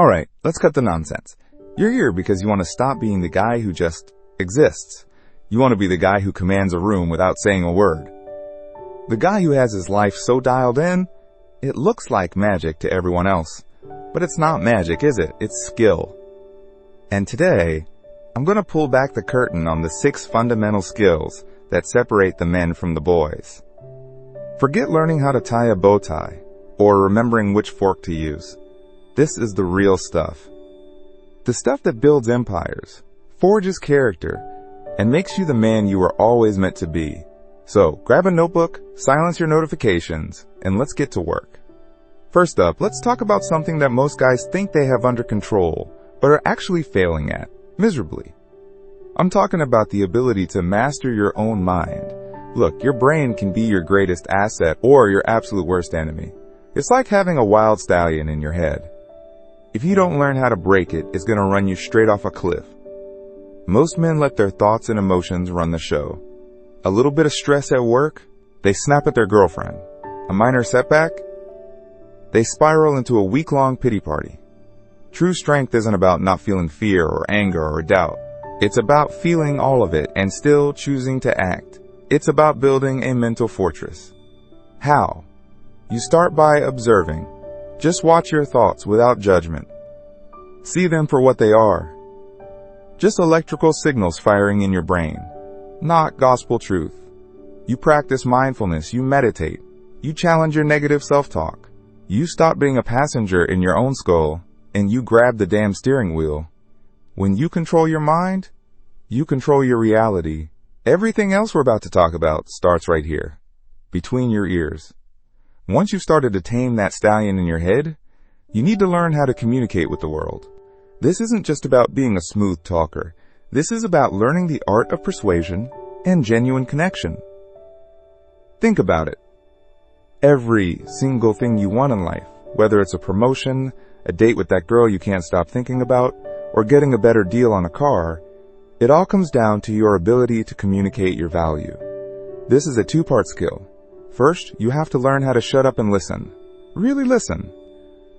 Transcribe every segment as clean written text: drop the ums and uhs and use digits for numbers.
Alright, let's cut the nonsense. You're here because you want to stop being the guy who just exists. You want to be the guy who commands a room without saying a word. The guy who has his life so dialed in, it looks like magic to everyone else. But it's not magic, is it? It's skill. And today, I'm going to pull back the curtain on the 6 fundamental skills that separate the men from the boys. Forget learning how to tie a bow tie or remembering which fork to use. This is the real stuff. The stuff that builds empires, forges character, and makes you the man you were always meant to be. So, grab a notebook, silence your notifications, and let's get to work. First up, let's talk about something that most guys think they have under control, but are actually failing at, miserably. I'm talking about the ability to master your own mind. Look, your brain can be your greatest asset or your absolute worst enemy. It's like having a wild stallion in your head. If you don't learn how to break it, it's going to run you straight off a cliff. Most men let their thoughts and emotions run the show. A little bit of stress at work, they snap at their girlfriend. A minor setback, they spiral into a week-long pity party. True strength isn't about not feeling fear or anger or doubt. It's about feeling all of it and still choosing to act. It's about building a mental fortress. How? You start by observing. Just watch your thoughts without judgment. See them for what they are. Just electrical signals firing in your brain, not gospel truth. You practice mindfulness, you meditate, you challenge your negative self-talk. You stop being a passenger in your own skull, and you grab the damn steering wheel. When you control your mind, you control your reality. Everything else we're about to talk about starts right here, between your ears. Once you've started to tame that stallion in your head, you need to learn how to communicate with the world. This isn't just about being a smooth talker. This is about learning the art of persuasion and genuine connection. Think about it. Every single thing you want in life, whether it's a promotion, a date with that girl you can't stop thinking about, or getting a better deal on a car, it all comes down to your ability to communicate your value. This is a 2-part skill. First, you have to learn how to shut up and listen. Really listen.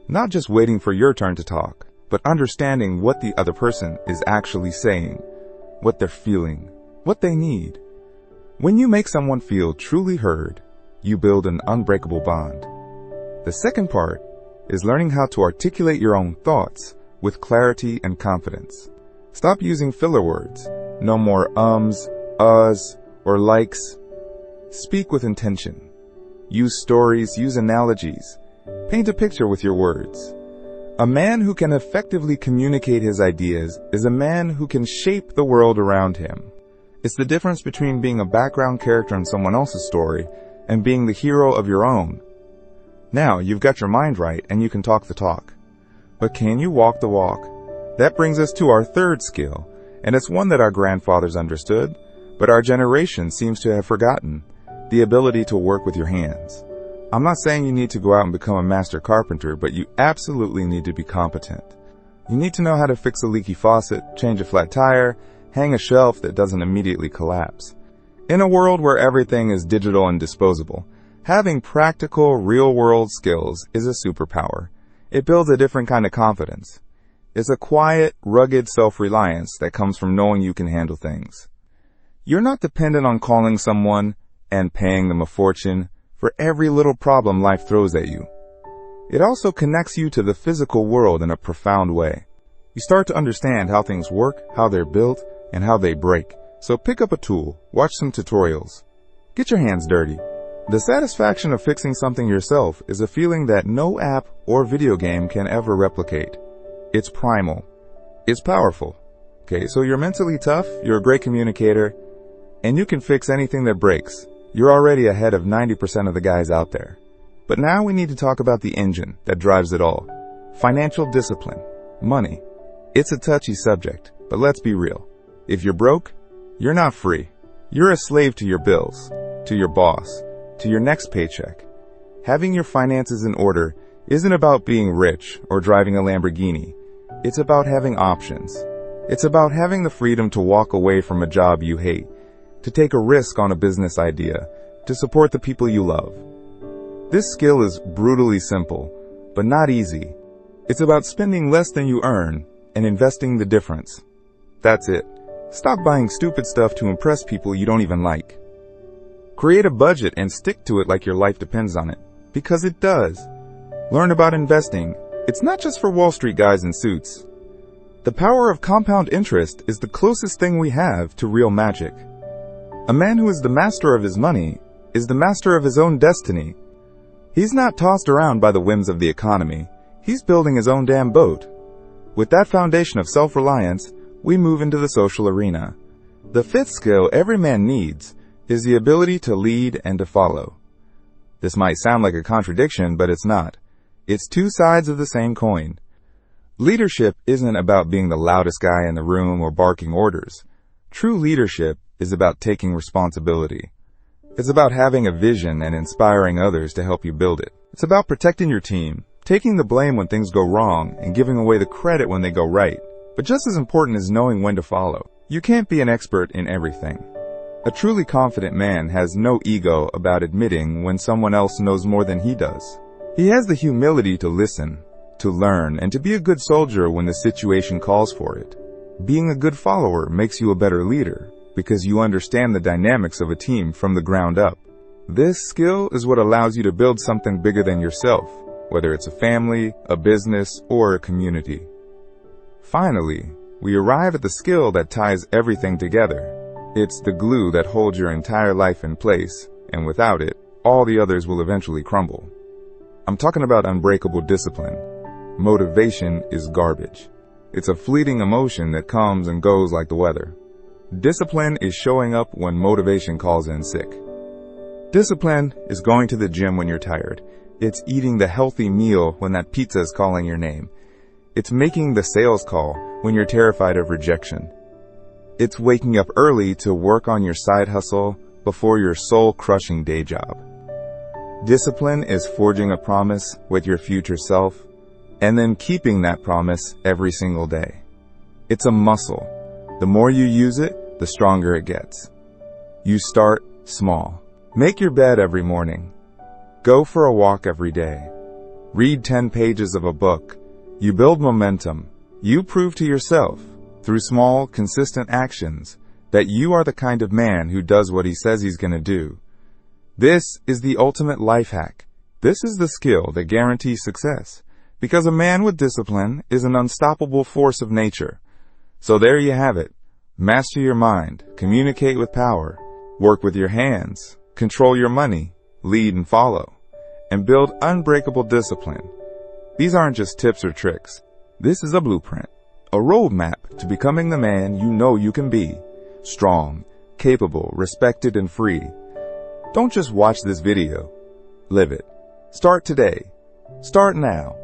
Not just waiting for your turn to talk, but understanding what the other person is actually saying, what they're feeling, what they need. When you make someone feel truly heard, you build an unbreakable bond. The second part is learning how to articulate your own thoughts with clarity and confidence. Stop using filler words. No more ums, uhs, or likes. Speak with intention. Use stories, use analogies. Paint a picture with your words. A man who can effectively communicate his ideas is a man who can shape the world around him. It's the difference between being a background character in someone else's story and being the hero of your own. Now, you've got your mind right and you can talk the talk. But can you walk the walk? That brings us to our third skill, and it's one that our grandfathers understood, but our generation seems to have forgotten: the ability to work with your hands. I'm not saying you need to go out and become a master carpenter, but you absolutely need to be competent. You need to know how to fix a leaky faucet, change a flat tire, hang a shelf that doesn't immediately collapse. In a world where everything is digital and disposable, having practical, real-world skills is a superpower. It builds a different kind of confidence. It's a quiet, rugged self-reliance that comes from knowing you can handle things. You're not dependent on calling someone and paying them a fortune for every little problem life throws at you. It also connects you to the physical world in a profound way. You start to understand how things work, how they're built, and how they break. So pick up a tool, watch some tutorials, get your hands dirty. The satisfaction of fixing something yourself is a feeling that no app or video game can ever replicate. It's primal. It's powerful. Okay, so you're mentally tough, you're a great communicator, and you can fix anything that breaks. You're already ahead of 90% of the guys out there. But now we need to talk about the engine that drives it all. Financial discipline. Money. It's a touchy subject, but let's be real. If you're broke, you're not free. You're a slave to your bills, to your boss, to your next paycheck. Having your finances in order isn't about being rich or driving a Lamborghini. It's about having options. It's about having the freedom to walk away from a job you hate, to take a risk on a business idea, to support the people you love. This skill is brutally simple, but not easy. It's about spending less than you earn and investing the difference. That's it. Stop buying stupid stuff to impress people you don't even like. Create a budget and stick to it like your life depends on it, because it does. Learn about investing. It's not just for Wall Street guys in suits. The power of compound interest is the closest thing we have to real magic. A man who is the master of his money is the master of his own destiny. He's not tossed around by the whims of the economy. He's building his own damn boat. With that foundation of self-reliance, we move into the social arena. The fifth skill every man needs is the ability to lead and to follow. This might sound like a contradiction, but it's not. It's two sides of the same coin. Leadership isn't about being the loudest guy in the room or barking orders. True leadership is about taking responsibility. It's about having a vision and inspiring others to help you build it. It's about protecting your team, taking the blame when things go wrong, and giving away the credit when they go right. But just as important is knowing when to follow. You can't be an expert in everything. A truly confident man has no ego about admitting when someone else knows more than he does. He has the humility to listen, to learn, and to be a good soldier when the situation calls for it. Being a good follower makes you a better leader, because you understand the dynamics of a team from the ground up. This skill is what allows you to build something bigger than yourself, whether it's a family, a business, or a community. Finally, we arrive at the skill that ties everything together. It's the glue that holds your entire life in place, and without it, all the others will eventually crumble. I'm talking about unbreakable discipline. Motivation is garbage. It's a fleeting emotion that comes and goes like the weather. Discipline is showing up when motivation calls in sick. Discipline is going to the gym when you're tired. It's eating the healthy meal when that pizza is calling your name. It's making the sales call when you're terrified of rejection. It's waking up early to work on your side hustle before your soul-crushing day job. Discipline is forging a promise with your future self and then keeping that promise every single day. It's a muscle. The more you use it, the stronger it gets. You start small. Make your bed every morning. Go for a walk every day. Read 10 pages of a book. You build momentum. You prove to yourself, through small, consistent actions, that you are the kind of man who does what he says he's going to do. This is the ultimate life hack. This is the skill that guarantees success, because a man with discipline is an unstoppable force of nature. So there you have it. Master your mind, communicate with power, work with your hands, control your money, lead and follow, and build unbreakable discipline. These aren't just tips or tricks. This is a blueprint, a roadmap to becoming the man you know you can be. Strong, capable, respected, and free. Don't just watch this video. Live it. Start today. Start now.